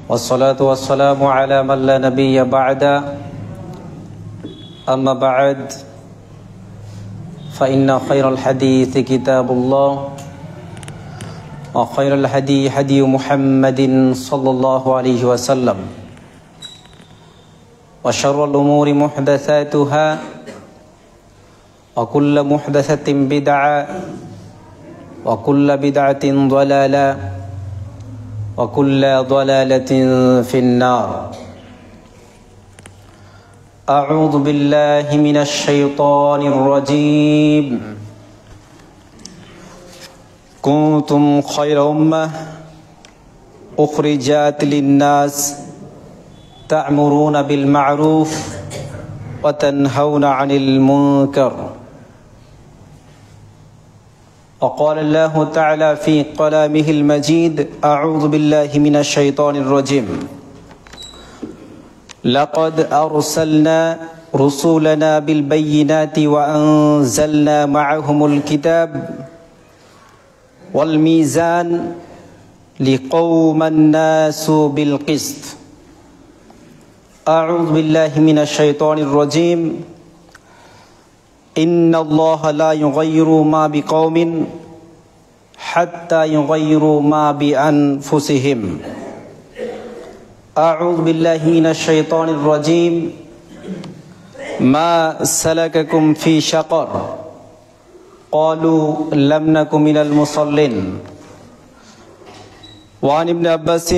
والصلاة والسلام على من لا نبي بعد أما بعد فإن خير الحديث كتاب الله وخير الهدي هدي محمد صلى الله عليه وسلم وشر الأمور محدثاتها وكل محدثة بدعة وكل بدعة ضلالة وكل ضلالة في النار أعوذ بالله من الشيطان الرجيم كنتم خير أمة أخرجت للناس تأمرون بالمعروف وتنهون عن المنكر وقال الله تعالى في كلامه المجيد أعوذ بالله من الشيطان الرجيم لقد أرسلنا رسولنا بالبينات وأنزلنا معهم الكتاب والميزان ليقوم الناس بالقسط أعوذ بالله من الشيطان الرجيم إن الله لا يغير ما بقوم حتى يغيروا ما بأنفسهم أعوذ بالله من الشيطان الرجيم ما سلككم في شقر قالوا لم نكن من المصلين وعن ابن عباس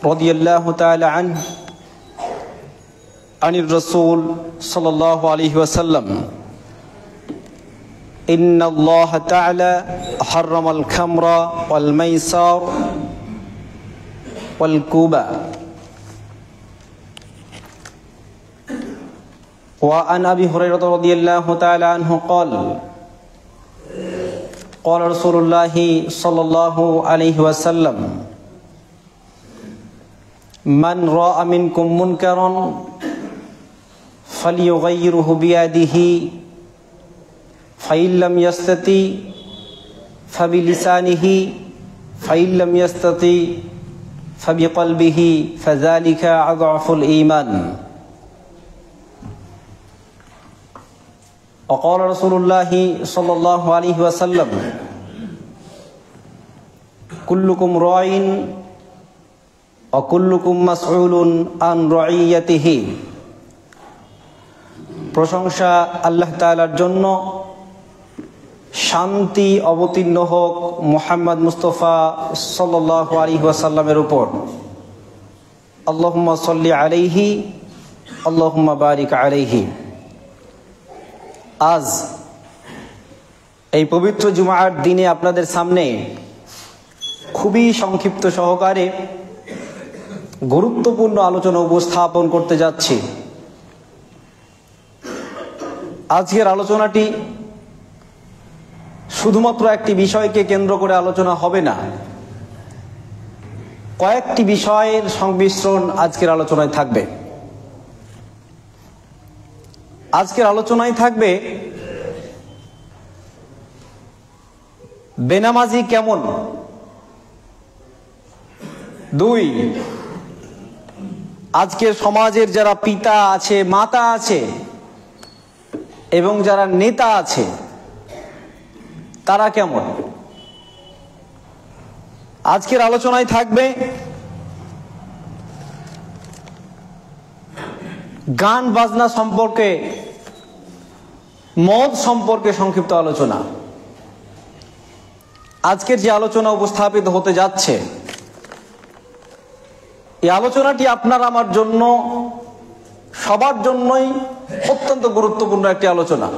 رضي الله تعالى عنه عن الرسول صلى الله عليه وسلم إن الله تعالى حرم الخمر والميسر والكوبا وعن أبي هريرة رضي الله تعالى عنه قال قال رسول الله صلى الله عليه وسلم من رأى منكم منكرا فليغيره بيده فإن لم يستطع فبلسانه فإن لم يستطع فبقلبه فذلك أضعف الإيمان وقال رسول الله صلى الله عليه وسلم كلكم راع وكلكم مسؤول عن رعيته প্রশংসা আল্লাহ তাআলার জন্য, শান্তি অবতীর্ণ হোক মুহাম্মদ মুস্তাফা সাল্লাল্লাহু আলাইহি ওয়াসাল্লামের উপর। আল্লাহুম্মা সাল্লি আলাইহি আল্লাহুম্মা বারিক আলাইহি। আজ এই পবিত্র জুমার দিনে আপনাদের সামনে খুবই সংক্ষিপ্ত সহকারে গুরুত্বপূর্ণ আলোচনা উপস্থাপন করতে যাচ্ছি। আজকের আলোচনাটি শুধুমাত্র একটি বিষয়কে কেন্দ্র করে আলোচনা হবে না, কয়েকটি বিষয়ের সংমিশ্রণ আজকের আলোচনায় থাকবে। আজকের আলোচনায় থাকবে বেনামাজি কেমন, 2 আজকের সমাজের যারা পিতা আছে, মাতা আছে এবং যারা নেতা আছে তারা কেমন। আজকের আলোচনায় থাকবে গান বাজনা সম্পর্কে, মদ সম্পর্কে সংক্ষিপ্ত আলোচনা। আজকের যে আলোচনা উপস্থাপিত হতে যাচ্ছে, এই আলোচনাটি আপনার আমার জন্য, সবার জন্যই অত্যন্ত গুরুত্বপূর্ণ একটি আলোচনা।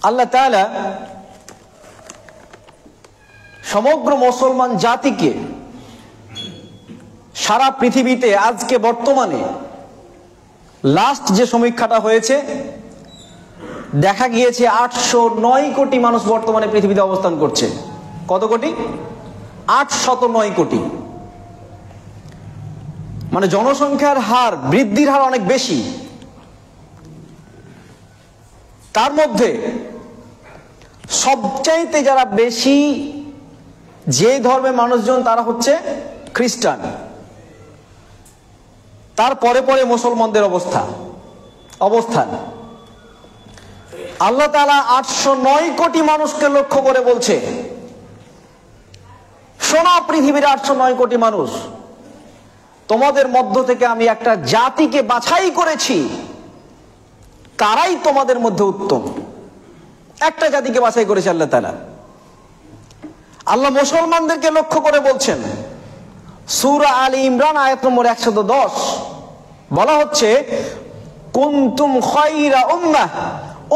আল্লাহ তাআলা সমগ্র মুসলমান জাতিকে সারা পৃথিবীতে আজকে বর্তমানে লাস্ট যে সমীক্ষাটা হয়েছে, দেখা গিয়েছে 809 কোটি মানুষ বর্তমানে পৃথিবীতে অবস্থান করছে। কত কোটি? 809 কোটি। মানে জনসংখ্যার হার, বৃদ্ধির হার অনেক বেশি। তার মধ্যে সবচাইতে যারা বেশি যে ধর্মের মানুষজন তারা হচ্ছে খ্রিস্টান, তারপরে পরে মুসলমানদের অবস্থান। আল্লাহ তাআলা 809 কোটি মানুষকে লক্ষ্য করে বলছে, শোনো পৃথিবীর 809 কোটি মানুষ, তোমাদের মধ্য থেকে আমি একটা জাতিকে বাছাই করেছি, তারাই তোমাদের মধ্যে উত্তম। একটা জাতিকে বাছাই করেছে আল্লাহ তাআলা। আল্লাহ মুসলমানদেরকে লক্ষ্য করে বলছেন, সূরা আলী ইমরান আয়াত নম্বর 110 বলা হচ্ছে, কুনতুম খায়রা উম্মাহ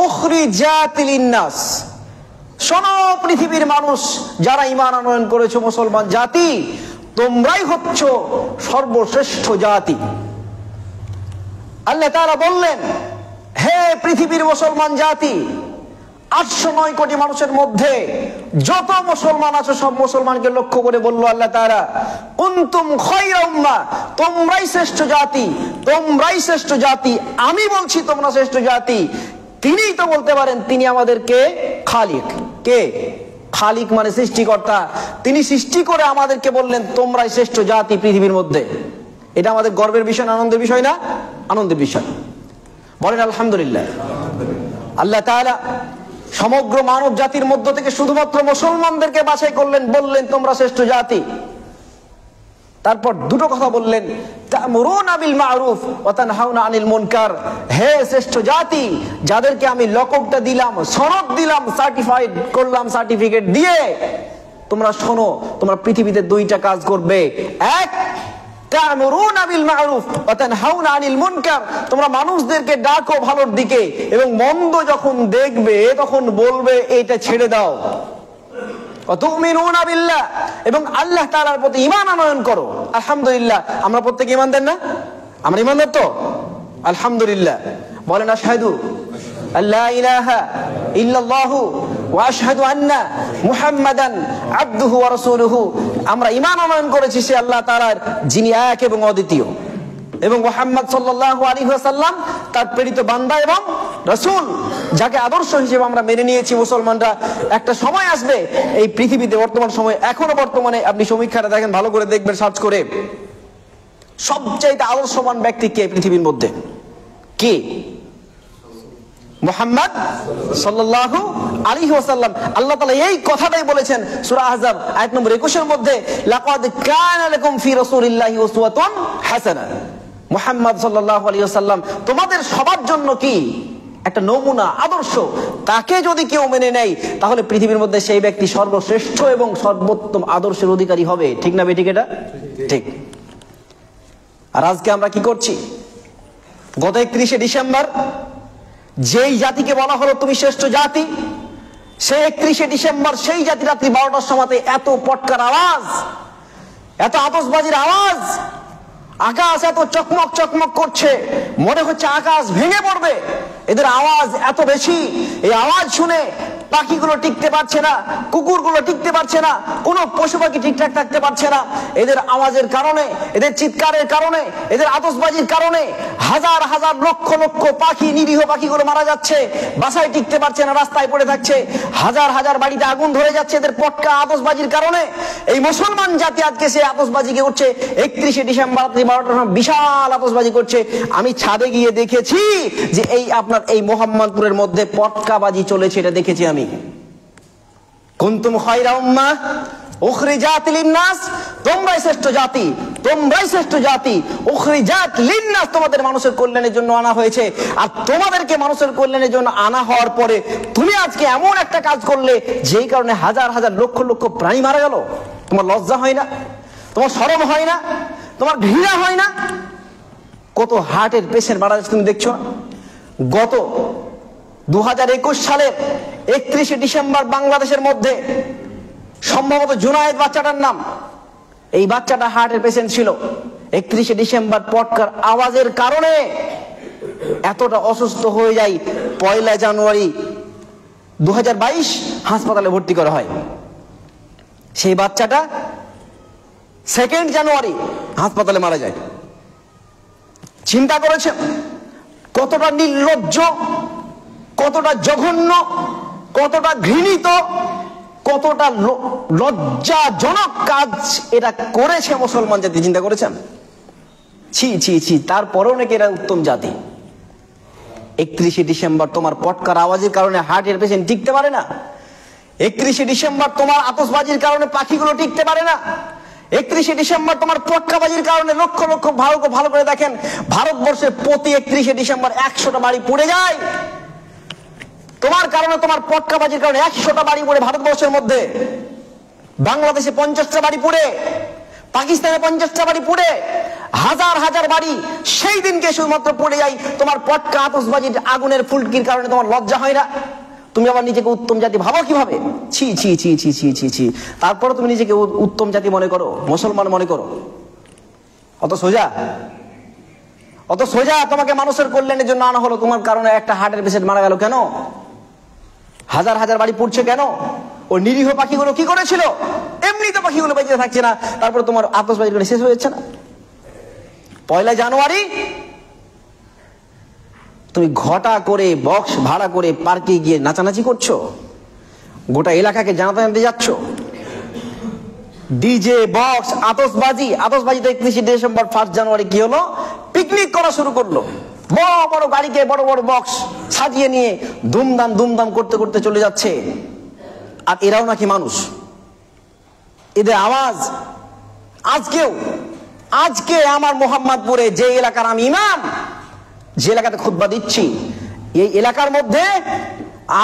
উখরিজাত লিন-নাস। শোনো পৃথিবীর মানুষ যারা ঈমান আনয়ন করেছো, মুসলমান জাতি, তোমরাই হচ্ছ সর্বশ্রেষ্ঠ জাতি। আল্লাহ তাআলা বললেন, হে পৃথিবীর মুসলমান জাতি, 809 কোটি মানুষের মধ্যে যত মুসলমান আছো সব মুসলমানকে লক্ষ্য করে বলল আল্লাহ তাআলা, কুনতুম খায়রা উম্মাহ, তোমরাই শ্রেষ্ঠ জাতি, তোমরাই শ্রেষ্ঠ জাতি। আমি বলছি তোমরা শ্রেষ্ঠ জাতি। তিনিই তো বলতে পারেন তিনি আমাদেরকে খালিক। কে? খালিক মানে সৃষ্টিকর্তা। তিনি সৃষ্টি করে আমাদেরকে বললেন তোমরাই শ্রেষ্ঠ জাতি পৃথিবীর মধ্যে। এটা আমাদের গর্বের বিষয় না আনন্দের বিষয় না? আনন্দের বিষয়। বলেন আলহামদুলিল্লাহ। আল্লাহ তাআলা সমগ্র মানব জাতির মধ্য থেকে শুধুমাত্র মুসলমানদেরকে বাছাই করলেন, বললেন তোমরা শ্রেষ্ঠ জাতি। তারপর দুটো কথা বললেন, তা'মুরুনা বিল মা'রুফ ওয়া তানহাউনা আনিল মুনকার। হে শ্রেষ্ঠ জাতি, যাদেরকে আমি লকবটা দিলাম, সনদ দিলাম, সার্টিফাইড করলাম, সার্টিফিকেট দিয়ে, তোমরা শোনো, তোমরা পৃথিবীতে দুইটা কাজ করবে। এক, তা'মুরুনা বিল মা'রুফ ওয়া তানহাউনা আনিল মুনকার। তোমরা মানুষদেরকে ডাকো ভালোর দিকে, এবং মন্দ যখন দেখবে তখন বলবে এটা ছেড়ে দাও। তুমিনুনা বিল্লাহ, এবং আল্লাহ তাআলার প্রতি ঈমান আনয়ন করো। আলহামদুলিল্লাহ, আমরা প্রত্যেকে ঈমানদার না? আমরা ঈমানদার তো? আলহামদুলিল্লাহ। বলেন আশহাদু আল্লা ইলাহা ইল্লাল্লাহু ওয়া আশহাদু আন্না মুহাম্মাদান আবদুহু ওয়া রাসূলুহু। আমরা ঈমান আনয়ন করেছি সে আল্লাহ তাআলার, যিনি এক এবং অদ্বিতীয়, এবং মুহাম্মদ সাল্লাল্লাহু আলাইহি ওয়াসাল্লাম তার প্রেরিত বান্দা এবং রাসূল, যাকে আদর্শ হিসেবে আমরা মেনে নিয়েছি মুসলমানরা। একটা সময় আসবে এই পৃথিবীতে, বর্তমান সময়, এখনো বর্তমানে আপনি সমীক্ষাটা দেখেন, ভালো করে দেখবেন সার্চ করে, সবচাইতে আদর্শবান ব্যক্তি কে পৃথিবীর মধ্যে? কে? মুহাম্মদ সাল্লাল্লাহু আলাইহি ওয়াসাল্লাম। আল্লাহ তাআলা এই কথাটাই বলেছেন সূরা আহজাব আয়াত নম্বর 21 এর মধ্যে, লাকাদ কানা লাকুম ফি রাসূলিল্লাহি উসওয়াতুন হাসানাহ। মুহাম্মদ সাল্লাল্লাহু আলাইহি ওয়াসাল্লাম তোমাদের সবার জন্য কি একটা নমুনা, আদর্শ। তাকে যদি কেউ মেনে নেয় তাহলে পৃথিবীর মধ্যে সেই ব্যক্তি সর্বশ্রেষ্ঠ এবং সর্বোত্তম আদর্শের অধিকারী হবে। ঠিক না বেঠিক? এটা ঠিক। আর আজকে আমরা কি করছি? গত 31শে ডিসেম্বর যেই জাতিকে বলা হলো তুমি শ্রেষ্ঠ জাতি, সেই 31শে ডিসেম্বর সেই জাতি রাত্রি 12টার সময় এত পটকার আওয়াজ, এত আতশবাজির আওয়াজ, আকাশ এত চকমক চকমক করছে, মনে হচ্ছে আকাশ ভেঙে পড়বে। এদের আওয়াজ এত বেশি, এই আওয়াজ শুনে পাখিগুলো টিকতে পারছে না, কুকুরগুলো টিকতে পারছে না, কোনো পশু পাখি ঠিকঠাক থাকতে পারছে না। এদের আওয়াজের কারণে, এদের চিৎকারের কারণে, এদের আতশবাজির কারণে হাজার হাজার লক্ষ লক্ষ পাখি, নিরীহ পাখিগুলো মারা যাচ্ছে, বাসায় টিকতে পারছে না, রাস্তায় পড়ে থাকছে। হাজার হাজার বাড়িতে আগুন ধরে যাচ্ছে এদের পটকা আতশবাজির কারণে। এই মুসলমান জাতি আজকে সে আতশবাজিকে উঠছে। 31শে ডিসেম্বর রাত্রি 12টার সময় বিশাল আতশবাজি করছে। আমি ছাদে গিয়ে দেখেছি যে এই আপনার এই মোহাম্মদপুরের মধ্যে পটকাবাজি চলেছে, এটা দেখেছি আমি। কুনতুম খায়রা উম্মাহ উখরিজাত লিন-নাস, তোমরাই শ্রেষ্ঠ জাতি, তোমরাই শ্রেষ্ঠ জাতি। উখরিজাত লিন-নাস, তোমাদের মানুষের কল্যাণের জন্য আনা হয়েছে। আর তোমাদেরকে মানুষের কল্যাণের জন্য আনা হওয়ার পরে তুমি আজকে এমন একটা কাজ করলে যেই কারণে হাজার হাজার লক্ষ লক্ষ প্রাণী মারা গেল। তোমার লজ্জা হয় না? তোমার শরম হয় না? তোমার ঘৃণা হয় না? কত হার্টের পেশেন্ট মারা যাচ্ছে তুমি দেখছো। গত 2021 সালের 31শে ডিসেম্বর বাংলাদেশের মধ্যে সম্ভবত জুনায়েদ বাচ্চাটার নাম, এই বাচ্চাটা হার্টের পেশেন্ট ছিল। 31শে ডিসেম্বর পটকার আওয়াজের কারণে এতটা অসুস্থ হয়ে যায়, 1 জানুয়ারি 2022 হাসপাতালে ভর্তি করা হয়। সেই বাচ্চাটা 2 জানুয়ারি হাসপাতালে মারা যায়। চিন্তা করেছেন কতটা নির্লজ্জ, কতটা জঘন্য, কতটা ঘৃণিত, কতটা লজ্জাজনক কাজ এটা করেছে মুসলমান জাতি, চিন্তা করেছেন? ছি ছি ছি, তারপরেও নাকি এরা উত্তম জাতি। 31শে ডিসেম্বর তোমার পটকার আওয়াজের কারণে হার্টের পেশেন্ট টিকতে পারে না। 31শে ডিসেম্বর তোমার আতশবাজির কারণে পাখিগুলো টিকতে পারে না। 31শে ডিসেম্বর তোমার পটকাবাজির কারণে লক্ষ লক্ষ, ভালো করে দেখেন, ভারতবর্ষে প্রতি 31শে ডিসেম্বর 100টা বাড়ি পুড়ে যায়। তোমার কারণে, তোমার পটকাবাজির কারণে 100টা বাড়ি পুড়ে ভারতবর্ষের মধ্যে। বাংলাদেশে 50টা বাড়ি পুড়ে, পাকিস্তানে 50টা বাড়ি পুড়ে, হাজার হাজার বাড়ি সেই দিনকে শুধুমাত্র পড়ে যায় তোমার পটকা আতশবাজির আগুনের ফুলকির কারণে। তোমার লজ্জা হয় না? তুমি আবার নিজেকে উত্তম জাতি ভাবো কিভাবে? ছি ছি ছি ছি ছি ছি ছি, তারপরে তুমি নিজেকে উত্তম জাতি মনে করো, মুসলমান মনে করো। অত সোজা তোমাকে মানুষের কল্যাণের জন্য আনা হলো, তোমার কারণে একটা হার্টের পেশেন্ট মারা গেল কেন? হাজার হাজার বাড়ি পুড়ছে কেন? ওই নিরীহ পাখিগুলো কি করেছিল? এমনি তো পাখিগুলো বেঁচে থাকছে না, তারপরে তোমার আতশবাজি করে শেষ হয়ে যাচ্ছে না? 1 জানুয়ারি তুমি ঘটা করে বক্স ভাড়া করে পার্কে গিয়ে নাচানাচি করছো, গোটা এলাকাকে জানাতে যাচ্ছ, ডিজে বক্স আতশবাজি তো 31শে ডিসেম্বর 1 জানুয়ারি কি হলো? পিকনিক করা শুরু করলো। বড় বড় গাড়িকে বড় বড় বক্স সাজিয়ে নিয়ে দুমদাম করতে করতে চলে যাচ্ছে। আর এরাও নাকি মানুষ? এদের আওয়াজ আজকে আমার মোহাম্মদপুরে, যে এলাকার আমি ইমাম, যে এলাকাতে খুতবা দিচ্ছি, এই এলাকার মধ্যে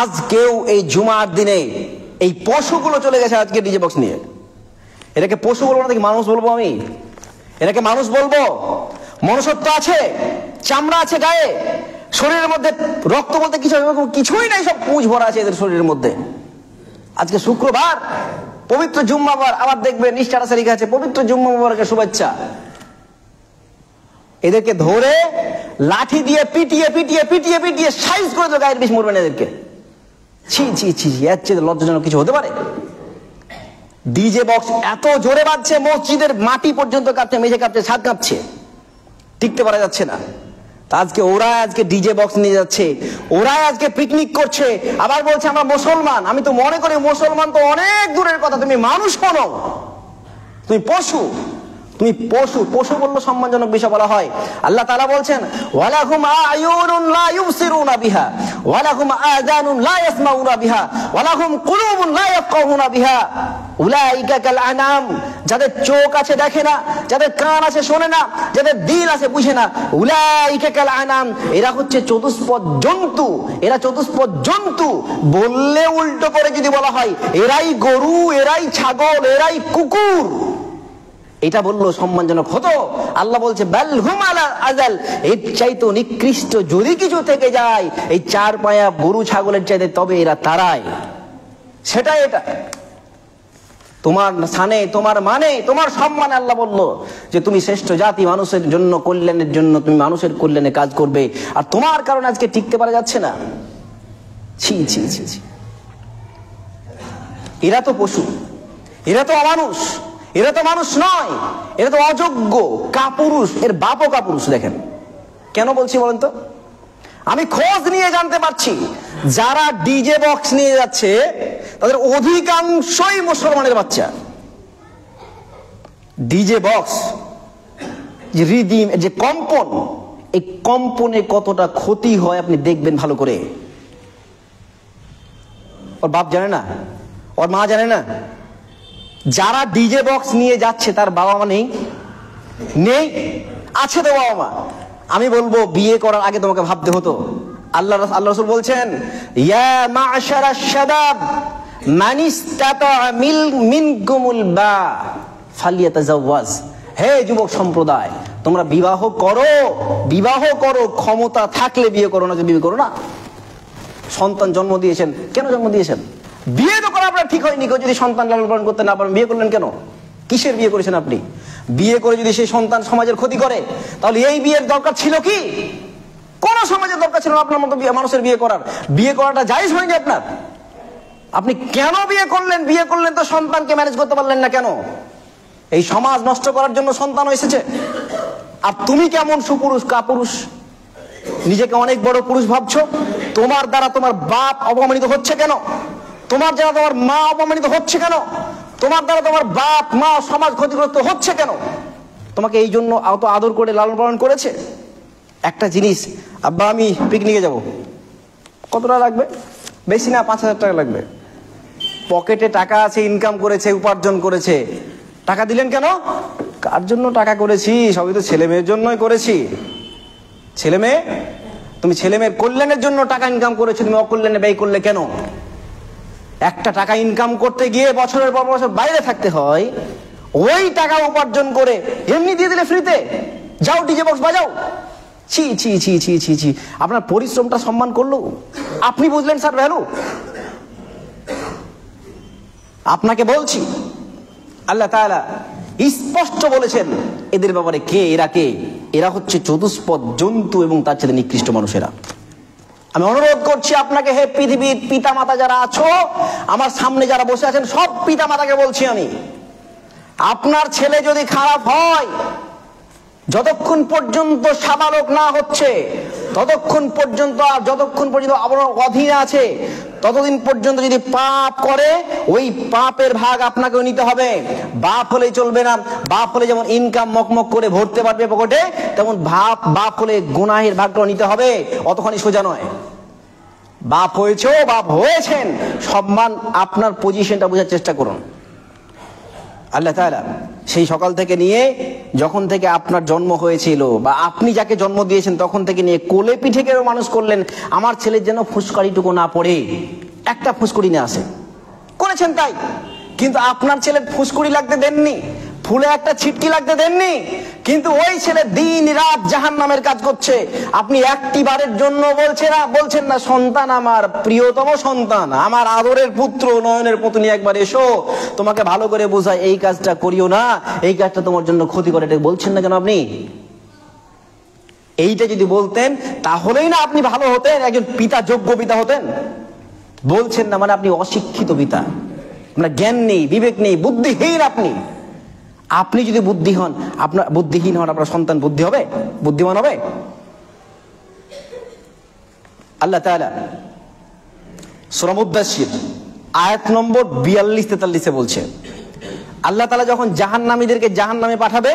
আজকেও এই জুমার দিনে এই পশুগুলো চলে গেছে আজকে ডিজে বক্স নিয়ে। এটাকে পশু বলবো নাকি মানুষ বলবো? আমি এটাকে মানুষ বলবো? মনুষ্যত্ব আছে, চামড়া আছে গায়ে, শরীরের মধ্যে রক্ত বলতে কিছুই নাই, সব পুঁজ ভরা আছে এদের শরীরের মধ্যে। আজকে শুক্রবার, পবিত্র জুম্মাবার, আবার দেখবেন স্ট্যাটাসে লেখা আছে পবিত্র জুম্মা মুবারকের শুভেচ্ছা। এদেরকে ধরে লাঠি দিয়ে পিটিয়ে সাইজ করে তো গায়ের বিষ মরবেন এদেরকে। ছি ছি ছি, এর চেয়ে লজ্জাজনক কিছু হতে পারে? ডিজে বক্স এত জোরে বাজছে, মসজিদের মাটি পর্যন্ত কাঁপছে, মেঝে কাঁপছে, ছাদ কাঁপছে, টিকতে পারা যাচ্ছে না। আজকে ডিজে বক্স নিয়ে যাচ্ছে, ওরা আজকে পিকনিক করছে, আবার বলছে আমরা মুসলমান। আমি তো মনে করি মুসলমান তো অনেক দূরের কথা, তুমি মানুষ কোনো, তুমি পশু। পশু বললে সম্মানজনক বিষয় বলা হয়। আল্লাহ তাআলা বলছেন ওয়ালাহুম আয়ুনুন লা ইউবসিরুনা বিহা ওয়ালাহুম আযানুন লা ইয়াসমাউনা বিহা ওয়ালাহুম কুলুবুন লা ইয়াফকাহুনা বিহা উলাইকা কাল আনাম। যাদের চোখ আছে দেখে না, যাদের কান আছে শোনে না, যাদের দিল আছে বুঝে না, উলাইকা কাল আনাম, এরা হচ্ছে চতুষ্পদ জন্তু। এরা চতুষ্পদ জন্তু বললে উল্টো করে যদি বলা হয় এরাই গরু, এরাই ছাগল, এরাই কুকুর, এটা বললো সম্মানজনক হতো। আল্লাহ বলছে বালহুম আলা আযাল, এর চাইতে নিকৃষ্ট যদি কিছু থেকে যায় এই 4 পায়া গরু ছাগলের চাইতে, তবে এরা তারাই। সেটাই এটা তোমার স্থানে, তোমার মানে, তোমার সম্মানে আল্লাহ বললো যে তুমি শ্রেষ্ঠ জাতি, মানুষের জন্য কল্যাণের জন্য তুমি মানুষের কল্যাণে কাজ করবে, আর তোমার কারণে আজকে টিকতে পারা যাচ্ছে না। ছি ছি ছি ছি, এরা তো পশু, এরা তো অমানুষ, এরা তো মানুষ নয়, এরা তো অযোগ্য, কাপুরুষ, এর বাপও কাপুরুষ। দেখেন কেন বলছি বলেন তো? আমি খোঁজ নিয়ে জানতে পারছি যারা ডিজে বক্স নিয়ে যাচ্ছে তাদের অধিকাংশই মুসলমানের বাচ্চা। ডিজে বক্স যে রিদিম, যে কম্পন, এই কম্পনে কতটা ক্ষতি হয় আপনি দেখবেন ভালো করে। ওর বাপ জানে না, ওর মা জানে না। যারা ডিজে বক্স নিয়ে যাচ্ছে তার বাবা মা নেই, আছে তো বাবা মা। আমি বলবো বিয়ে করার আগে তোমাকে ভাবতে হতো। আল্লাহ রাসূল বলছেন ইয়া মা'শারাশ শাবাব মান ইসতাতা মিনকুমুল বা ফালিয়াতাজাওয়াজ। হে যুবক সম্প্রদায়, তোমরা বিবাহ করো, ক্ষমতা থাকলে বিয়ে করো, না বিয়ে করো না। সন্তান জন্ম দিয়েছেন, কেন জন্ম দিয়েছেন? বিয়ে তো করা আপনার ঠিক হয়নি। কেউ যদি সন্তান লালন পালন করতে না পারেন, বিয়ে করলেন কেন? কিসের বিয়ে করেছেন আপনি? বিয়ে করে যদি সেই সন্তান সমাজের ক্ষতি করে, তাহলে এই বিয়ের দরকার ছিল কি? কোন সমাজের দরকার ছিল না আপনার মতো মানুষের বিয়ে করার? বিয়ে করাটা জায়েজ হয়নি আপনার। আপনি কেন বিয়ে করলেন? বিয়ে করলেন তো সন্তানকে ম্যানেজ করতে পারলেন না কেন? এই সমাজ নষ্ট করার জন্য সন্তান এসেছে। আর তুমি কেমন সুপুরুষ, কাপুরুষ, নিজেকে অনেক বড় পুরুষ ভাবছো। তোমার দ্বারা তোমার বাপ অপমানিত হচ্ছে কেন? তোমার দ্বারা তোমার মা অপমানিত হচ্ছে কেন? তোমার দ্বারা তোমার বাপ মা সমাজ ক্ষতিগ্রস্ত হচ্ছে কেন? তোমাকে এই জন্য অত আদর করে লালন পালন করেছে। একটা জিনিস, আব্বা আমি পিকনিকে যাব, কত টাকা লাগবে? বেশি না, 5,000 টাকা লাগবে। পকেটে টাকা আছে, ইনকাম করেছে, উপার্জন করেছে, টাকা দিলেন কেন? কার জন্য টাকা করেছি? সবই তো ছেলে মেয়ের জন্যই করেছি। ছেলে মেয়ে, তুমি ছেলে মেয়ের কল্যাণের জন্য টাকা ইনকাম করেছো, তুমি অকল্যাণে ব্যয় করলে কেন? একটা টাকা ইনকাম করতে গিয়ে বছরের পর বছর বাইরে থাকতে হয়, ওই টাকা উপার্জন করে এমনি দিয়ে দিলে ফ্রিতে, যাও ডিজে বক্স বাজাও। ছি ছি ছি ছি ছি ছি। আপনার পরিশ্রমটা সম্মান করলো? আপনি বুঝলেন স্যার ভ্যালু? আপনাকে বলছি, আল্লাহ তাআলা স্পষ্ট বলেছেন এদের ব্যাপারে। কে এরা? কে এরা? হচ্ছে চতুষ্পদ জন্তু এবং তার চেয়ে নিকৃষ্ট মানুষেরা। আমি অনুরোধ করছি আপনাকে, হে পৃথিবীর পিতা মাতা যারা আছো, আমার সামনে যারা বসে আছেন সব পিতা মাতাকে বলছি আমি, আপনার ছেলে যদি খারাপ হয়, যতক্ষণ পর্যন্ত সাবালক না হচ্ছে ততক্ষণ পর্যন্ত, আর যতক্ষণ পর্যন্ত আপনার অধীনে আছে ততদিন পর্যন্ত যদি পাপ করে, ওই পাপের ভাগ আপনাকেও নিতে হবে। বাপ হলেই চলবে না। বাপ হলে যেমন ইনকাম মকমক করে ভরতে পারবে পকেটে, তেমন বাপ হলে গুনাহের ভাগটাও নিতে হবে। অতখানি সোজা নয়। বাপ হয়েছে, বাপ হয়েছেন, সম্মান, আপনার পজিশনটা বোঝার চেষ্টা করুন। আল্লাহ তাআলা সেই সকাল থেকে নিয়ে, যখন থেকে আপনার জন্ম হয়েছিল বা আপনি যাকে জন্ম দিয়েছেন তখন থেকে নিয়ে কোলে পিঠে কেউ মানুষ করলেন, আমার ছেলের যেন ফুসকারিটুকু না পড়ে, একটা ফুসকুড়ি না আসে, করেছেন তাই। কিন্তু আপনার ছেলের ফুসকুড়ি লাগতে দেননি, ফুলে একটা ছিটকি লাগতে দেননি, কিন্তু ওই ছেলে দিন রাত জাহান্নামের কাজ করছে। আপনি একটি বারের জন্য বলছেন না, সন্তান আমার, প্রিয়তম সন্তান আমার, আদরের পুত্র, নয়নের পুতনি, একবার এসো, তোমাকে ভালো করে বোঝাই, এই কাজটা করিও না, এই কাজটা তোমার জন্য ক্ষতি করে, এটা বলছেন না কেন আপনি? এইটা যদি বলতেন তাহলেই না আপনি ভালো হতেন, একজন পিতা, যোগ্য পিতা হতেন। বলছেন না মানে আপনি অশিক্ষিত পিতা, আপনার জ্ঞান নেই, বিবেক নেই, বুদ্ধিহীন আপনি। আপনি যদি বুদ্ধিহীন হন, আপনার সন্তান বুদ্ধি হবে, বুদ্ধিমান হবে? আল্লাহ তাআলা সূরা মুদ্দাসসির আয়াত নম্বর 42-43 বলছে, আল্লাহ তাআলা যখন জাহান্নামীদেরকে জাহান্নামে পাঠাবে,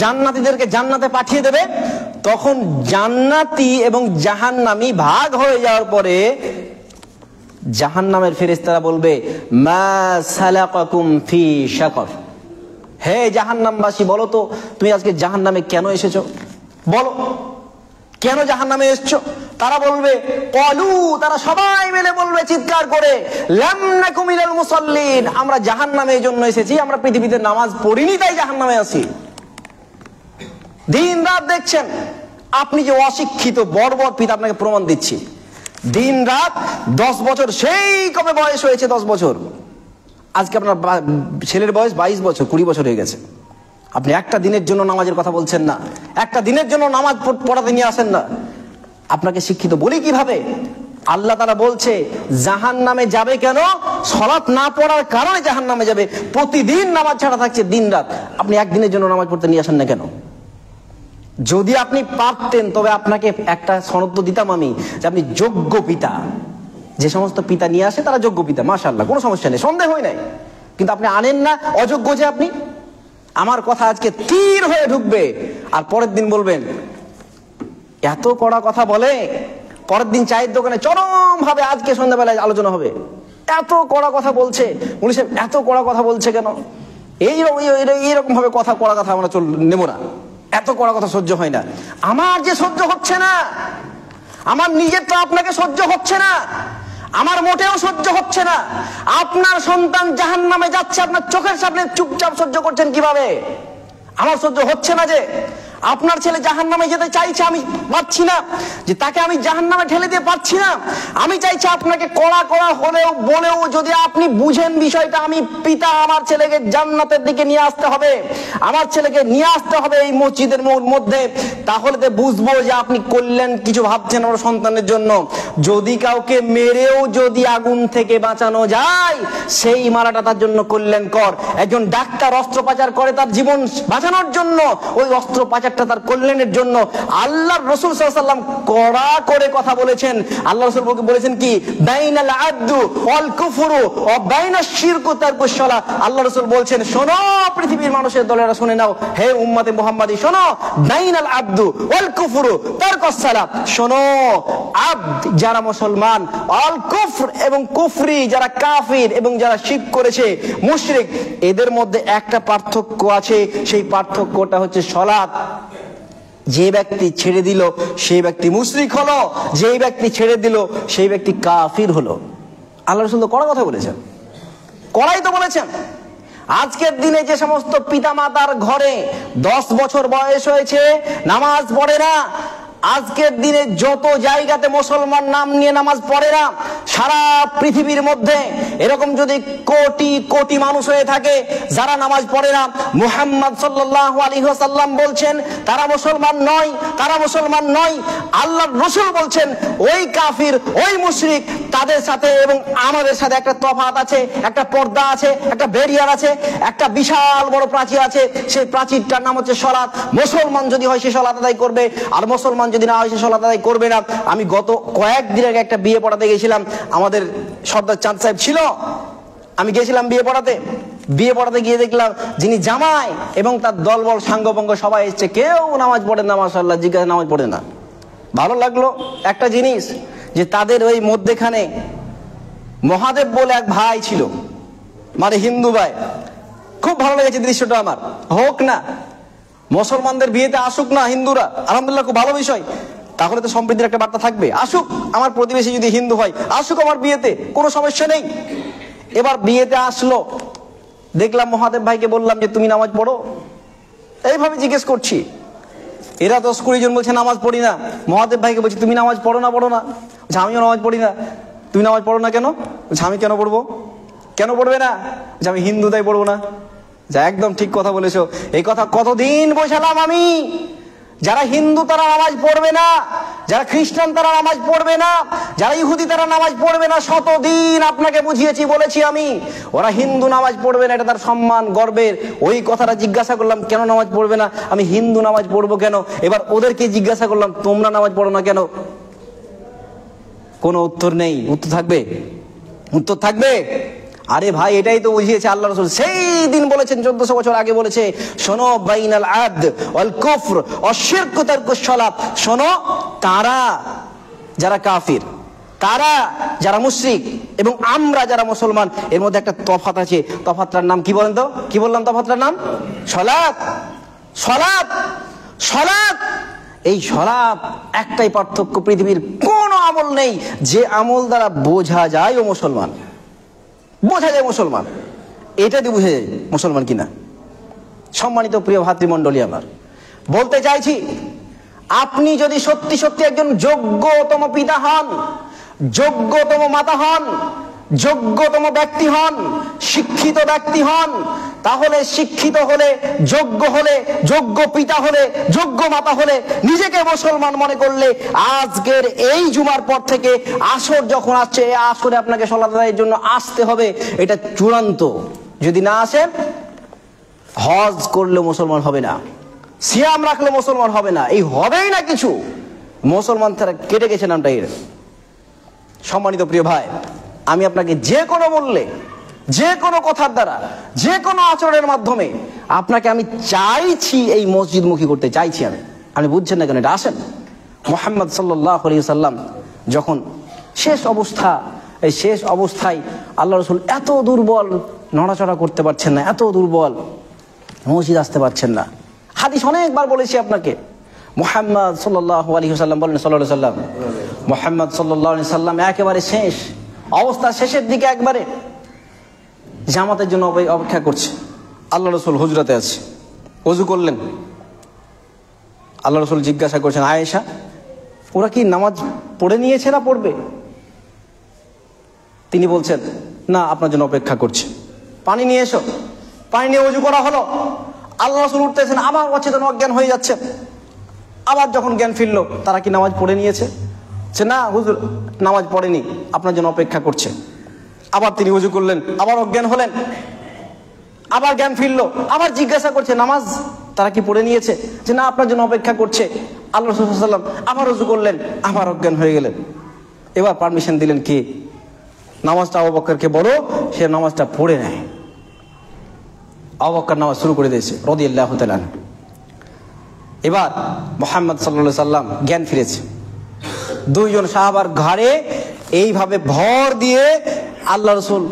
জান্নাতীদেরকে জান্নাতে পাঠিয়ে দেবে, তখন জান্নাতি এবং জাহান্নামী ভাগ হয়ে যাওয়ার পরে জাহান্নামের ফেরেশতারা বলবে, মা সালাকাকুম ফি সাকর। হে জাহান্নামবাসী, বলো তো তুমি আজকে জাহান্নামে কেন এসেছো? বলো কেন জাহান্নামে এসেছো? তারা বলবে, ক্বালু, তারা সবাই মিলে বলবে চিৎকার করে, লাম নাকু মিনাল মুসাল্লিন, আমরা জাহান্নামে এই জন্য এসেছি, আমরা পৃথিবীতে নামাজ পড়িনি তাই জাহান্নামে আছি। দিন রাত দেখছেন আপনি যে অশিক্ষিত বর্বর পিতা, আপনাকে প্রমাণ দিচ্ছি। দিন রাত 10 বছর, সেই কবে বয়স হয়েছে 10 বছর, আজকে আপনার ছেলের বয়স 22 বছর, 20 বছর হয়ে গেছে। আপনি একটা দিনের জন্য নামাজের কথা বলছেন না, একটা দিনের জন্য নামাজ পড়াতে নিয়ে আসেন না। আপনাকে শিক্ষিত বলি কিভাবে? আল্লাহ তাআলা বলছে জাহান্নামে যাবে কেন? সালাত না পড়ার কারণে জাহান্নামে যাবে। প্রতিদিন নামাজ ছাড়া থাকছে দিন রাত, আপনি একদিনের জন্য নামাজ পড়তে নিয়ে আসেন না কেন? যদি আপনি পারতেন তবে আপনাকে একটা সনদ দিতাম আমি, যে আপনি যোগ্য পিতা। যে সমস্ত পিতা নিয়ে আসে তারা যোগ্য পিতা, মাশাআল্লাহ, কোনো সমস্যা নেই, সন্দেহই নাই। কিন্তু আপনি আনেন না, অযোগ্য যে আপনি। আমার কথা আজকে তীর হয়ে ঢুকবে, আর পরের দিন বলবেন এত কড়া কথা বলে। পরের দিন চায়ের দোকানে চরম ভাবে আজকে সন্ধ্যাবেলায় আলোচনা হবে, এত কড়া কথা বলছে, বলিস এত কড়া কথা বলছে কেন? এইরকম ভাবে কথা, কড়া কথা আমরা নেব না, এত কড়া কথা সহ্য হয় না। আমার যে সহ্য হচ্ছে না, আমার নিজের তো আপনাকে সহ্য হচ্ছে না, আমার মোটেও সহ্য হচ্ছে না। আপনার সন্তান জাহান্নামে যাচ্ছে, আপনার চোখের সামনে চুপচাপ সহ্য করছেন কিভাবে? আমার সহ্য হচ্ছে না যে আপনার ছেলে জাহান্নামে যেতে চাইছে, আমি পাচ্ছি না, যে তাকে আমি জাহান্নামে ঠেলে দিয়ে পাচ্ছি না। আমি চাইছি আপনাকে কড়া কড়া হলেও বলেও যদি আপনি বুঝেন বিষয়টা, আমি পিতা, আমার ছেলেকে জান্নাতের দিকে নিয়ে আসতে হবে, আমার ছেলেকে নিয়ে আসতে হবে এই মসজিদের মধ্যে, তাহলে তো বুঝবো যে আপনি করলেন কিছু ভাবছেন আমার সন্তানের জন্য। যদি কাউকে মেরেও যদি আগুন থেকে বাঁচানো যায়, সেই মারাটা তার জন্য কল্যাণকর। একজন ডাক্তার অস্ত্রোপচার করে তার জীবন বাঁচানোর জন্য, ওই অস্ত্রোপচার সমাচারটা তার কল্যাণের জন্য আল্লাহর রাসূল সাল্লাল্লাহু আলাইহি ওয়াসাল্লাম কড়া করে কথা বলেছেন। আল্লাহ রাসূল বলেছেন কি, বাইনাল আদু ওয়াল কুফরু ওয়া বাইনাশ শিরকু তারকুস সালাহ। আল্লাহ রাসূল বলছেন, শোনো পৃথিবীর মানুষের দলেরা, শুনে নাও হে উম্মতে মুহাম্মাদি, শোনো, বাইনাল আদু ওয়াল কুফরু তারকুস সালাহ, শোনো, আব্দ যারা মুসলমান, আল কুফর এবং কুফরি যারা কাফির এবং যারা শিরক করেছে, মুশরিক, এদের মধ্যে একটা পার্থক্য আছে, সেই পার্থক্যটা হচ্ছে সালাত। যে ব্যক্তি ছেড়ে দিল সেই ব্যক্তি মুশরিক হলো, যেই ব্যক্তি ছেড়ে দিল সেই ব্যক্তি কাফির হলো। আল্লাহ রাসূল তো কড়া কথা বলেছেন, কড়াই তো বলেছেন। আজকের দিনে যে সমস্ত পিতামাতার ঘরে 10 বছর বয়স হয়েছে নামাজ পড়ে না, আজকের দিনে যত জায়গাতে মুসলমান নাম নিয়ে নামাজ পড়ে না, সারা পৃথিবীর মধ্যে এরকম যদি কোটি কোটি মানুষ হয়ে থাকে যারা নামাজ পড়ে না, মুহাম্মদ সাল্লাল্লাহু আলাইহি ওয়াসাল্লাম বলছেন তারা মুসলমান নয়, তারা মুসলমান নয়। আল্লাহর রাসূল বলছেন ওই কাফির, ওই মুশরিক, তাদের সাথে এবং আমাদের সাথে একটা তফাৎ আছে, একটা পর্দা আছে, একটা ব্যারিয়ার আছে, একটা বিশাল বড় প্রাচীর আছে। সেই প্রাচীরটার নাম হচ্ছে সালাত। মুসলমান যদি হয় সে সালাত আদায় করবে, আর মুসলমান যদি না হয় সে সালাত আদায় করবে না। আমি গত কয়েকদিন আগে একটা বিয়ে পড়াতে গেছিলাম, আমাদের সর্দার চাঁদ সাহেব ছিল, আমি গেছিলাম বিয়ে পড়াতে গিয়ে দেখলাম যিনি জামাই এবং তার দলবল সাঙ্গপঙ্গ সবাই এসছে, কেউ নামাজ পড়ে না, মাশাআল্লাহ, জিজ্ঞাসা নামাজ পড়ে না। ভালো লাগলো একটা জিনিস, যে তাদের ওই মধ্যেখানে মহাদেব বলে এক ভাই ছিল, মানে হিন্দু ভাই। খুব ভালো লেগেছে দৃশ্যটা আমার। হোক না, মুসলমানদের বিয়েতে আসুক না হিন্দুরা, আলহামদুলিল্লাহ, খুব ভালো বিষয়। তাহলে তো সম্প্রীতির একটা বার্তা থাকবে। আসুক, আমার প্রতিবেশী যদি হিন্দু হয় আসুক আমার বিয়েতে, কোনো সমস্যা নেই। এবার বিয়েতে আসলো, দেখলাম মহাদেব ভাইকে বললাম যে তুমি নামাজ পড়ো, এইভাবে জিজ্ঞেস করছি। এরা 10-20 জন বলছে নামাজ পড়ি না। মহাদেব ভাইকে বলছি তুমি নামাজ পড়ো না? বলছে আমিও নামাজ পড়ি না। তুমি নামাজ পড়ো না কেন? বলছে আমি কেন পড়বো? কেন পড়বে না? বলছে আমি হিন্দু, তাই পড়বো না। যা, একদম ঠিক কথা বলেছো। এই কথা কতদিন বোঝালাম আমি, যারা হিন্দু তারা নামাজ পড়বে না, যারা খ্রিস্টান তারা নামাজ পড়বে না, যারা ইহুদি তারা নামাজ পড়বে না। শতদিন আপনাকে বুঝিয়েছি, বলেছি আমি, ওরা হিন্দু নামাজ পড়বে না, এটা তার সম্মান, গর্বের। ওই কথাটা জিজ্ঞাসা করলাম কেন নামাজ পড়বে না? আমি হিন্দু নামাজ পড়বো কেন? এবার ওদেরকে জিজ্ঞাসা করলাম তোমরা নামাজ পড়ো না কেন? কোনো উত্তর নেই। উত্তর থাকবে? উত্তর থাকবে? আরে ভাই, এটাই তো বুঝিয়েছে আল্লাহ রাসূল। সেই দিন বলেছেন, 1400 বছর আগে বলেছে, শোনো, বাইনাল আদ ওয়াল কুফর ওয়াশ শিরক তারকুস সালাত, শোনো, তারা যারা কাফির, তারা যারা মুশরিক এবং আমরা যারা মুসলমান, এর মধ্যে একটা তফাৎ আছে। তফাৎটার নাম কি বলেন তো? কি বললাম তফাৎটার নাম? সালাত। সালাত, সালাত। এই সালাত একটাই পার্থক্য, পৃথিবীর কোনো আমল নেই যে আমল দ্বারা বোঝা যায় ও মুসলমান, বোঝা যায় মুসলমান। এটা দিয়ে বুঝে যায় মুসলমান কিনা। সম্মানিত প্রিয় ভাতৃমণ্ডলী, আমার বলতে চাইছি, আপনি যদি সত্যি সত্যি একজন যোগ্যতম পিতা হন, যোগ্যতম মাতা হন, যোগ্যতম ব্যক্তি হন, শিক্ষিত ব্যক্তি হন, তাহলে শিক্ষিত হলে, যোগ্য পিতা হলে, যোগ্য মাতা হলে, নিজেকে মুসলমান মনে করলে, আজকের এই জুমার পর থেকে আসর যখন আসছে, এই আসরে আপনাকে সালাত আদায়ের জন্য আসতে হবে। এটা চূড়ান্ত। যদি না আসেন, হজ করলে মুসলমান হবে না, সিয়াম রাখলে মুসলমান হবে না, এই হবেই না কিছু। মুসলমান তারা কেটে গেছে নামটা এর। সম্মানিত প্রিয় ভাই, আমি আপনাকে যে কোনো মূল্যে, যে কোনো কথার দ্বারা, যে কোনো আচরণের মাধ্যমে আপনাকে আমি চাইছি এই মসজিদমুখী করতে চাইছি। আপনি বুঝছেন না কেন? এটা আসেন, মুহাম্মদ সাল্লাল্লাহু আলাইহি ওয়াসাল্লাম যখন শেষ অবস্থায় আল্লাহ রাসূল এত দুর্বল, নড়াচড়া করতে পারছেন না, এত দুর্বল, মসজিদ আসতে পারছেন না। হাদিস অনেকবার বলেছি আপনাকে। মুহাম্মদ সাল্লাল্লাহু আলাইহি ওয়াসাল্লাম বলেন, সাল্লাল্লাহু আলাইহি ওয়াসাল্লাম, মুহাম্মদ সাল্লাল্লাহু আলাইহি ওয়াসাল্লাম একেবারে শেষ অবস্থা, শেষের দিকে একবারে জামাতের জন্য অপেক্ষা করছে। আল্লাহ রাসূল হুজরাতে আছে, ওযু করলেন। আল্লাহ রাসূল জিজ্ঞাসা করছেন, আয়েশা, ওরা কি নামাজ পড়ে নিয়েছে না পড়বে? তিনি বলছেন, না, আপনার জন্য অপেক্ষা করছে। পানি নিয়ে এসো। পানি নিয়ে ওযু করা হলো। আল্লাহ রাসূল উঠতেছেন, আবার অচেতন অজ্ঞান হয়ে যাচ্ছে। আবার যখন জ্ঞান ফিরল, তারা কি নামাজ পড়ে নিয়েছে? না হুজুর, নামাজ পড়েনি, আপনার জন্য অপেক্ষা করছে। আবার তিনি ওযু করলেন, আবার অজ্ঞান হলেন, আবার জ্ঞান ফিরল, আবার জিজ্ঞাসা করছে, নামাজ তারা কি পড়ে নিয়েছে যে না আপনার জন্য অপেক্ষা করছে? আল্লাহ রাসূল সাল্লাল্লাহু আলাইহি ওয়াসাল্লাম আবার ওযু করলেন, আবার অজ্ঞান হয়ে গেলেন। এবার পারমিশন দিলেন কি নামাজটা আবু বকরকে বলো, সে নামাজটা পড়ে নেয়। আবু বকর নামাজ শুরু করে দিয়েছে রাদিয়াল্লাহু তাআলা। এবার মুহাম্মদ সাল্লাল্লাহু আলাইহি সাল্লাম জ্ঞান ফিরেছে। দুইজন সাহাবার ঘাড়ে এইভাবে ভর দিয়ে আল্লাহ রাসূল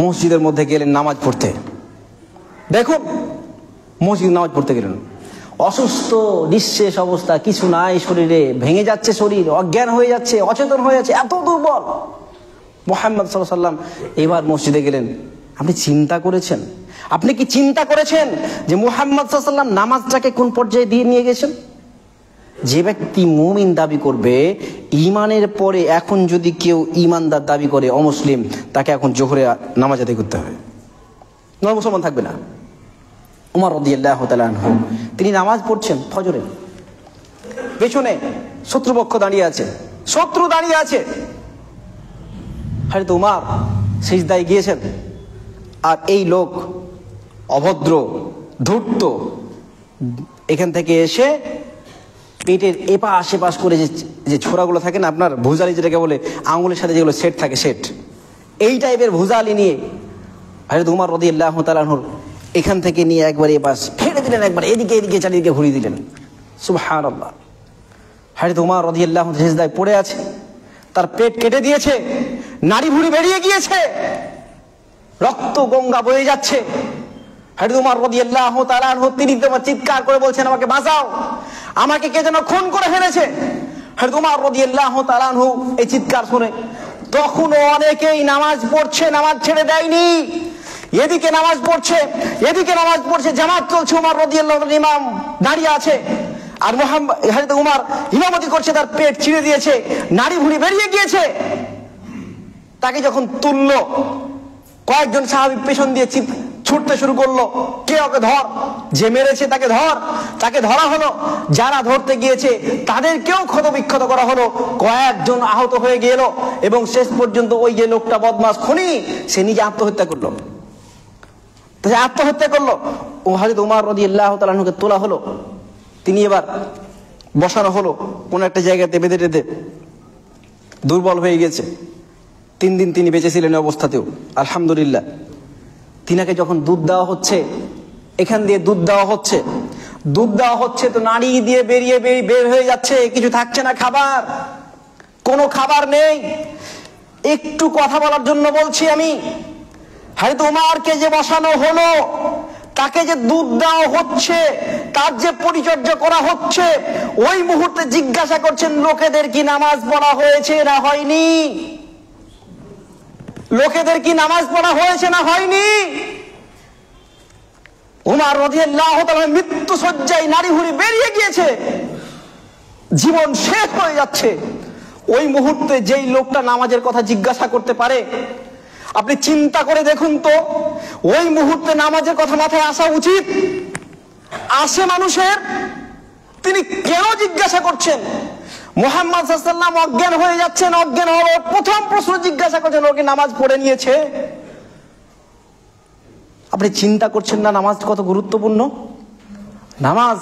মসজিদের মধ্যে গেলেন নামাজ পড়তে। দেখুন মসজিদ নামাজ পড়তে গেলেন, অসুস্থ নিঃশেষ অবস্থা, কিছু নাই শরীরে, ভেঙে যাচ্ছে শরীর, অজ্ঞান হয়ে যাচ্ছে, অচেতন হয়ে যাচ্ছে, এত দুর্বল। মুহাম্মদ সাল্লাল্লাহু আলাইহি সাল্লাম এবার মসজিদে গেলেন। আপনি চিন্তা করেছেন, আপনি কি চিন্তা করেছেন যে মুহাম্মদ সাল্লাল্লাহু আলাইহি সাল্লাম নামাজটাকে কোন পর্যায়ে দিয়ে নিয়ে গেছেন? যে ব্যক্তি মুমিন দাবি করবে, ইমানের পরে এখন যদি কেউ ইমানদার দাবি করে অমুসলিম, তাকে এখন জোহরে নামাজ আদায় করতে হবে, নয় মুসলমান থাকবে না। উমর রাদিয়াল্লাহু তাআলা আনহু তিনি নামাজ পড়ছেন ফজরে, পেছনে শত্রুপক্ষ দাঁড়িয়ে আছে, শত্রু দাঁড়িয়ে আছে। হযরত উমর সিজদায় গিয়েছেন, আর এই লোক অভদ্র ধূর্ত এখান থেকে এসে পেটের এপাশ আশেপাশ করে যে ছোড়াগুলো থাকে না আপনার, ভুজালি যেটাকে বলে, আঙুলের সাথে যেগুলো সেট থাকে, সেট, এই টাইপের ভুজালি নিয়ে হযরত উমর রাদিয়াল্লাহু তাআলা আনহু এখান থেকে নিয়ে একবারে এপাশ ফেলে দিলেন, একবার এদিকে এদিকে চারিদিকে ঘুরিয়ে দিলেন। সুবহানাল্লাহ। হযরত উমর রাদিয়াল্লাহু আনহু সিজদায় পড়ে আছে, তার পেট কেটে দিয়েছে, নাড়ি ভুঁড়ি বেরিয়ে গিয়েছে, রক্ত গঙ্গা বয়ে যাচ্ছে। হযরত উমর রাদিয়াল্লাহু তাআলা আনহু তিনি চিৎকার করে বলছেন, আমাকে বাঁচাও, আমাকে কে যেন খুন করে ফেলেছে। হযরত উমর রাদিয়াল্লাহু তাআলা আনহু এই চিৎকার শুনে তখনও অনেকেই নামাজ পড়ছে, নামাজ ছেড়ে দেয়নি, এদিকে নামাজ পড়ছে, এদিকে নামাজ পড়ছে, জামাত চলছে, উমর রাদিয়াল্লাহু তাআলা ইমাম দাঁড়িয়ে আছে, আর হযরত উমর ইমামতি করছে, তার পেট ছিঁড়ে দিয়েছে, নাড়ি ভুঁড়ি বেরিয়ে গিয়েছে। তাকে যখন তুললো, কয়েকজন সাহাবী পেছন দিয়ে ছুটতে শুরু করলো, কে ওকে ধর, যে মেরেছে তাকে ধর। তাকে ধরা হলো, যারা ধরতে গিয়েছে তাদেরকেও ক্ষতবিক্ষত করা হলো, কয়েকজন আহত হয়ে গেল, এবং শেষ পর্যন্ত ওই যে লোকটা বদমাস খুনি, সে নিজে আত্মহত্যা করলো। আত্মহত্যা করলো। ও হযরত উমর রাদিয়াল্লাহু তাআলা আনহুকে তোলা হলো, তিনি এবার বসানো হলো কোন একটা জায়গাতে বেঁধে টেঁধে, দুর্বল হয়ে গেছে। 3 দিন তিনি বেঁচেছিলেন অবস্থাতেও, আলহামদুলিল্লাহ। তিনাকে যখন দুধ দেওয়া হচ্ছে, এখান দিয়ে দুধ দেওয়া হচ্ছে, দুধ দেওয়া হচ্ছে তো নাড়ি দিয়ে বের হয়ে যাচ্ছে, কিছু থাকছে না খাবার, কোনো খাবার নেই। একটু কথা বলার জন্য বলছি আমি, হযরত উমরকে যে বসানো হলো, তাকে যে দুধ দেওয়া হচ্ছে, তার যে পরিচর্যা করা হচ্ছে, ওই মুহূর্তে জিজ্ঞাসা করছেন, লোকেদের কি নামাজ পড়া হয়েছে না হয়নি? লোকেদের কি নামাজ পড়া হয়েছে না হয়নি? উমর রাদিয়াল্লাহু তাআলা মৃত্যু শয্যায়, নাড়ি ভুঁড়ি বেরিয়ে গিয়েছে, জীবন শেষ হয়ে যাচ্ছে। ওই মুহূর্তে যেই লোকটা নামাজের কথা জিজ্ঞাসা করতে পারে, আপনি চিন্তা করে দেখুন তো, ওই মুহূর্তে নামাজের কথা মাথায় আসা উচিত, আসে মানুষের? তিনি কেন জিজ্ঞাসা করছেন? মুহাম্মদ সাল্লাল্লাহু আলাইহি ওয়াসাল্লাম অজ্ঞান হয়ে যাচ্ছেন, অজ্ঞান হওয়ার প্রথম প্রশ্ন জিজ্ঞাসা করছেন, ও কি নামাজ পড়ে নিয়েছে? আপনি চিন্তা করছেন না নামাজ কত গুরুত্বপূর্ণ? নামাজ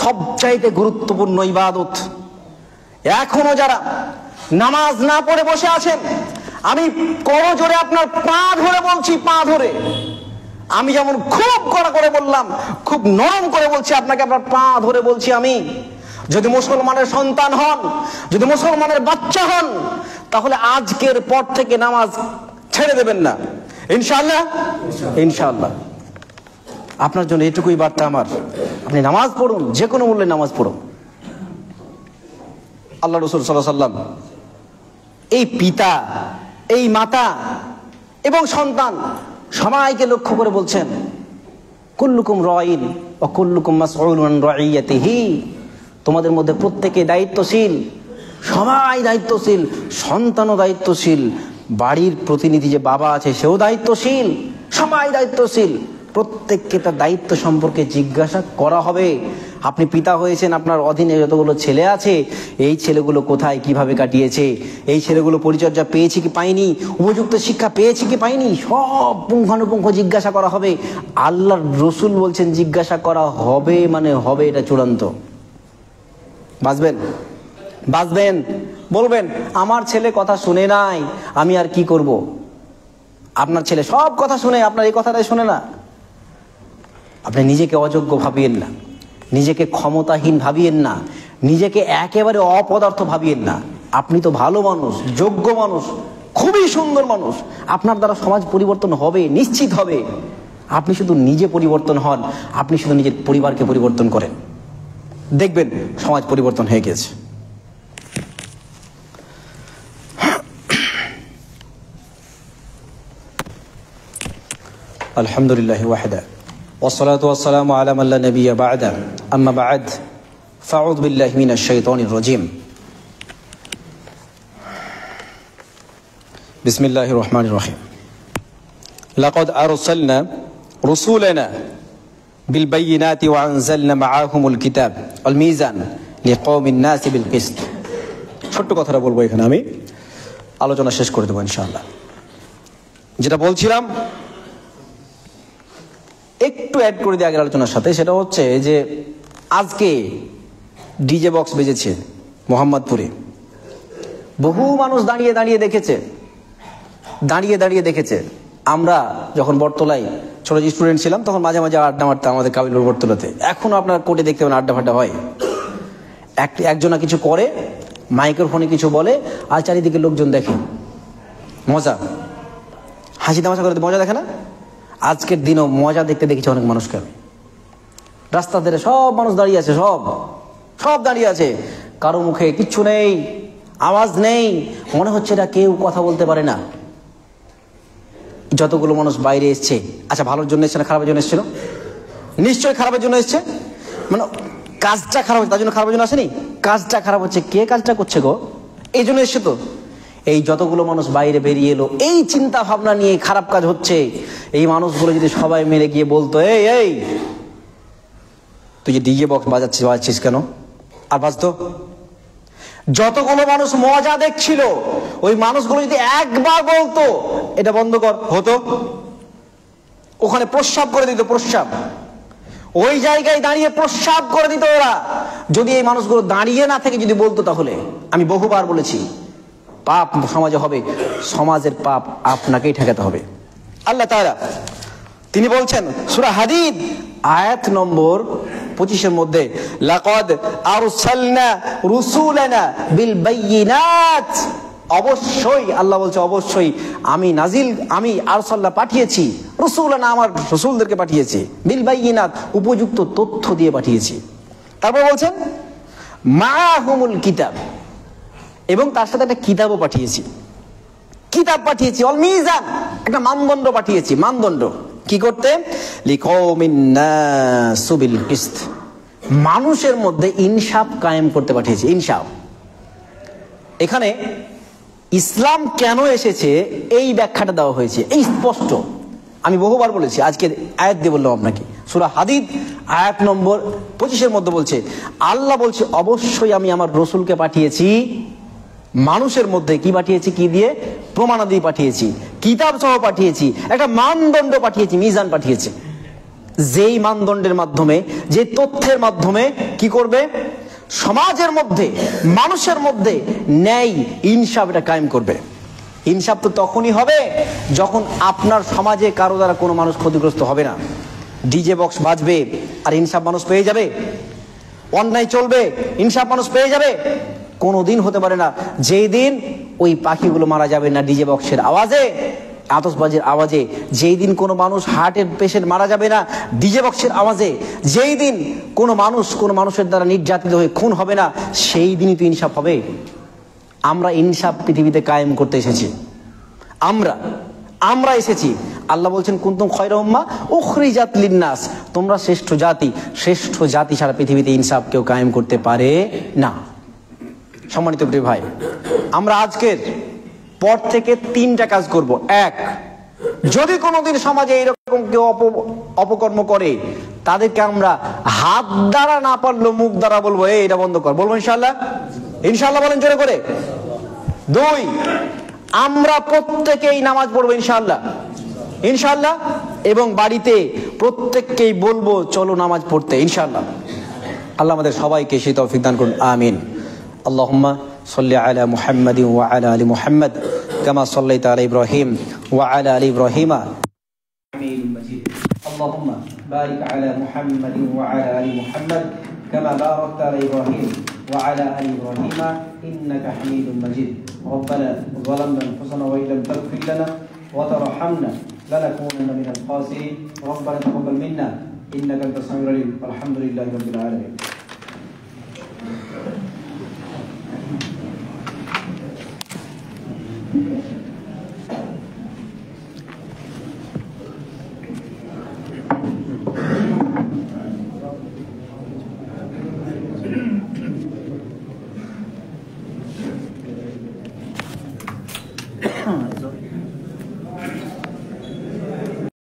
সবচাইতে গুরুত্বপূর্ণ ইবাদত। এখনো যারা নামাজ না পড়ে বসে আছেন, আমি করজোরে আপনার পা ধরে বলছি, পা ধরে, আমি যেমন খুব কড়া করে বললাম, খুব নরম করে বলছি আপনাকে, আপনার পা ধরে বলছি আমি, যদি মুসলমানের সন্তান হন, যদি মুসলমানের বাচ্চা হন, তাহলে আজকের পর থেকে নামাজ ছেড়ে দেবেন না, ইনশাআল্লাহ। ইনশাআল্লাহ। আপনার জন্য এটুকুই বার্তা আমার, আপনি নামাজ পড়ুন, যে কোনো মূল্যে নামাজ পড়ুন। আল্লাহ রাসূল সাল্লাল্লাহু আলাইহি ওয়াসাল্লাম এই পিতা, এই মাতা এবং সন্তান সবাইকে লক্ষ্য করে বলছেন, কুল্লুকুম রাঈন ওয়া কুল্লুকুম মাসউলুন আন রাঈয়াতিহি, তোমাদের মধ্যে প্রত্যেকে দায়িত্বশীল, সবাই দায়িত্বশীল, সন্তানও দায়িত্বশীল, বাড়ির প্রতিনিধি যে বাবা আছে সেও দায়িত্বশীল, সবাই দায়িত্বশীল, প্রত্যেককে তার দায়িত্ব সম্পর্কে জিজ্ঞাসা করা হবে। আপনি পিতা হয়েছেন, আপনার অধীনে যতগুলো ছেলে আছে, এই ছেলেগুলো কোথায় কিভাবে কাটিয়েছে, এই ছেলেগুলো পরিচর্যা পেয়েছে কি পায়নি, উপযুক্ত শিক্ষা পেয়েছে কি পায়নি, সব পুঙ্খানুপুঙ্খ জিজ্ঞাসা করা হবে। আল্লাহর রসুল বলছেন জিজ্ঞাসা করা হবে মানে হবে, এটা চূড়ান্ত। বাঁচবেন, বাঁচবেন, বলবেন আমার ছেলে কথা শুনে নাই, আমি আর কি করব। আপনার ছেলে সব কথা শুনে, আপনার এই কথাটাই শুনে না। আপনি নিজেকে অযোগ্য ভাবিয়েন না, নিজেকে ক্ষমতাহীন ভাবিয়েন না, নিজেকে একেবারে অপদার্থ ভাবিয়েন না। আপনি তো ভালো মানুষ, যোগ্য মানুষ, খুবই সুন্দর মানুষ। আপনার দ্বারা সমাজ পরিবর্তন হবে, নিশ্চিত হবে। আপনি শুধু নিজে পরিবর্তন হন, আপনি শুধু নিজের পরিবারকে পরিবর্তন করেন, দেখবেন সমাজ পরিবর্তন হয়ে গেছে। আলহামদুলিল্লাহি ওয়াহদা والصلاة والسلام على من لا نبي بعده أما بعد فأعوذ بالله من الشيطان الرجيم بسم الله الرحمن الرحيم لقد أرسلنا رسولنا بالبينات وأنزلنا معهم الكتاب والميزان لقوم الناس بالقسط ছোট্ট কথাটা বলবো, এখানে আমি আলোচনা শেষ করে দেবো ইনশাআল্লাহ। যেটা বলছিলাম একটু অ্যাড করে দিয়ে আগের আলোচনার সাথে, সেটা হচ্ছে যে আজকে ডিজে বক্স বেজেছে মোহাম্মদপুরে। বহু মানুষ দাঁড়িয়ে দাঁড়িয়ে দেখেছে। আমরা যখন বটতলায় ছোট স্টুডেন্ট ছিলাম তখন মাঝে মাঝে আড্ডা মারতাম আমাদের কাবিলুর বটতলাতে। এখনো আপনার কোর্টে দেখতে পাবেন আড্ডা ফাড্ডা হয়। একজনা কিছু করে, মাইক্রোফোনে কিছু বলে, আর চারিদিকে লোকজন দেখে, মজা, হাসি তামাশা করে মজা দেখে না। আজকের দিনও মজা দেখতে দেখেছি অনেক মানুষকে। রাস্তা ধারে সব মানুষ দাঁড়িয়ে আছে, সব দাঁড়িয়ে আছে, কারো মুখে কিচ্ছু নেই, আওয়াজ নেই, মনে হচ্ছে এটা কেউ কথা বলতে পারে না। যতগুলো মানুষ বাইরে এসছে, আচ্ছা ভালোর জন্য এসছে না খারাপের জন্য এসেছিল? নিশ্চয়ই খারাপের জন্য এসছে। মানে কাজটা খারাপ হচ্ছে, তার জন্য খারাপের জন্য আসেনি। কাজটা খারাপ হচ্ছে, কে কাজটা করছে গো, এই জন্য এসছে তো। এই যতগুলো মানুষ বাইরে বেরিয়ে এলো এই চিন্তা ভাবনা নিয়ে খারাপ কাজ হচ্ছে, এই মানুষগুলো যদি সবাই মিলে গিয়ে বলতো, এই তুই যে ডিজে বক্স বাজাচ্ছিস কেন, আর বাজতো। যতগুলো মানুষ মজা দেখছিল ওই মানুষগুলো যদি একবার বলতো এটা বন্ধ কর, হতো। ওখানে প্রস্রাব করে দিত, প্রস্রাব ওই জায়গায় দাঁড়িয়ে প্রস্রাব করে দিত ওরা। যদি এই মানুষগুলো দাঁড়িয়ে না থেকে যদি বলতো, তাহলে আমি বহুবার বলেছি পাপ সমাজে হবে, সমাজের পাপ আপনাকেই ঠেকাতে হবে। আল্লাহ তাআলা তিনি বলছেন সূরা হাদীদ আয়াত নম্বর 25 মধ্যে, লাকাদ আরসালনা রুসুলানা বিল বায়িনাত, অবশ্যই আল্লাহ বলছে অবশ্যই আমি আরসালনা পাঠিয়েছি, রুসুলানা আমার রাসূলদেরকে পাঠিয়েছি, বিল বায়িনাত উপযুক্ত তথ্য দিয়ে পাঠিয়েছি। তারপর বলছেন মাআহুমুল কিতাব, এবং তার সাথে একটা কিতাবও পাঠিয়েছি, অল মিজান, একটা মানদণ্ড পাঠিয়েছি। মানদণ্ড কি করতে? লিকৌমিন নাসু বিল কিসত, মানুষের মধ্যে ইনসাফ কায়েম করতে পাঠিয়েছি। ইনসাফ, এখানে ইসলাম কেন এসেছে এই ব্যাখ্যাটা দেওয়া হয়েছে, এই স্পষ্ট। আমি বহুবার বলেছি, আজকে আয়াত দিয়ে বললাম আপনাকে। সূরা হাদীদ আয়াত নম্বর 25 মধ্যে বলছে, আল্লাহ বলছে অবশ্যই আমি আমার রসুলকে পাঠিয়েছি মানুষের মধ্যে। কি পাঠিয়েছি? কি দিয়ে? প্রমাণাদি পাঠিয়েছি, কিতাব সহ পাঠিয়েছি, একটা মানদণ্ড পাঠিয়েছি, মিজান পাঠিয়েছি। যেই মানদণ্ডের মাধ্যমে, যে তথ্যের মাধ্যমে কি করবে? সমাজের মধ্যে, মানুষের মধ্যে ন্যায় ইনসাফ এটা কায়েম করবে। ইনসাফ তো তখনই হবে যখন আপনার সমাজে কারো দ্বারা কোনো মানুষ ক্ষতিগ্রস্ত হবে না। ডিজে বক্স বাজবে আর ইনসাফ মানুষ পেয়ে যাবে? অন্যায় চলবে, ইনসাফ মানুষ পেয়ে যাবে? কোনোদিন হতে পারে না। যেই দিন ওই পাখিগুলো মারা যাবে না ডিজে বক্সের আওয়াজে, আতশবাজির আওয়াজে, যেই দিন কোনো মানুষ হার্টের পেশেন্ট মারা যাবে না ডিজে বক্সের আওয়াজে, যেই দিন কোনো মানুষের দ্বারা নির্যাতিত হয়ে খুন হবে না, সেই দিনই তো ইনসাফ হবে। আমরা ইনসাফ পৃথিবীতে কায়েম করতে এসেছি। আমরা এসেছি। আল্লাহ বলছেন কুনতুম খায়রা উম্মাহ উখরিজাত লিন্নাস, তোমরা শ্রেষ্ঠ জাতি সারা পৃথিবীতে ইনসাফ কেউ কায়েম করতে পারে না। সম্মানিত প্রিয় ভাই, আমরা আজকের পর থেকে 3টা কাজ করব। 1, যদি কোনোদিন সমাজে এরকম কেউ অপকর্ম করে তাদেরকে আমরা হাত দ্বারা না পারলেও মুখ দ্বারা বলবো এই এটা বন্ধ কর, বলবো ইনশাআল্লাহ? ইনশাআল্লাহ বলেন জোরে করে। 2, আমরা প্রত্যেকেই নামাজ পড়বো ইনশাআল্লাহ, ইনশাআল্লাহ, এবং বাড়িতে প্রত্যেককেই বলবো চলো নামাজ পড়তে ইনশাআল্লাহ। আল্লাহ আমাদের সবাইকে সেই তৌফিক দান করুন, আমিন। আল্লাহুম্মা সাল্লি আলা মুহাম্মাদিন ওয়া আলা আলি মুহাম্মাদ কামা সাল্লাইতা আলা ইব্রাহিম ওয়া আলা আলি ইব্রাহিম হামিদুম মাজিদ। আল্লাহুম্মা বারিক আলা মুহাম্মাদিন ওয়া আলা আলি মুহাম্মাদ কামা বারাকতা আলা ইব্রাহিম ওয়া আলা আলি ইব্রাহিম ইন্নাকা হামিদুম মাজিদ। রব্বানা যালামনা আনফুসানা ওয়া ইল্লাম তাগফির লানা ওয়া তারহামনা লানাকুনান্না মিনাল খাসিরিন। রব্বানা তাকাব্বাল মিন্না ইন্নাকা আনতাস সামিউল আলিম। আলহামদুলিল্লাহি রাব্বিল আলামিন।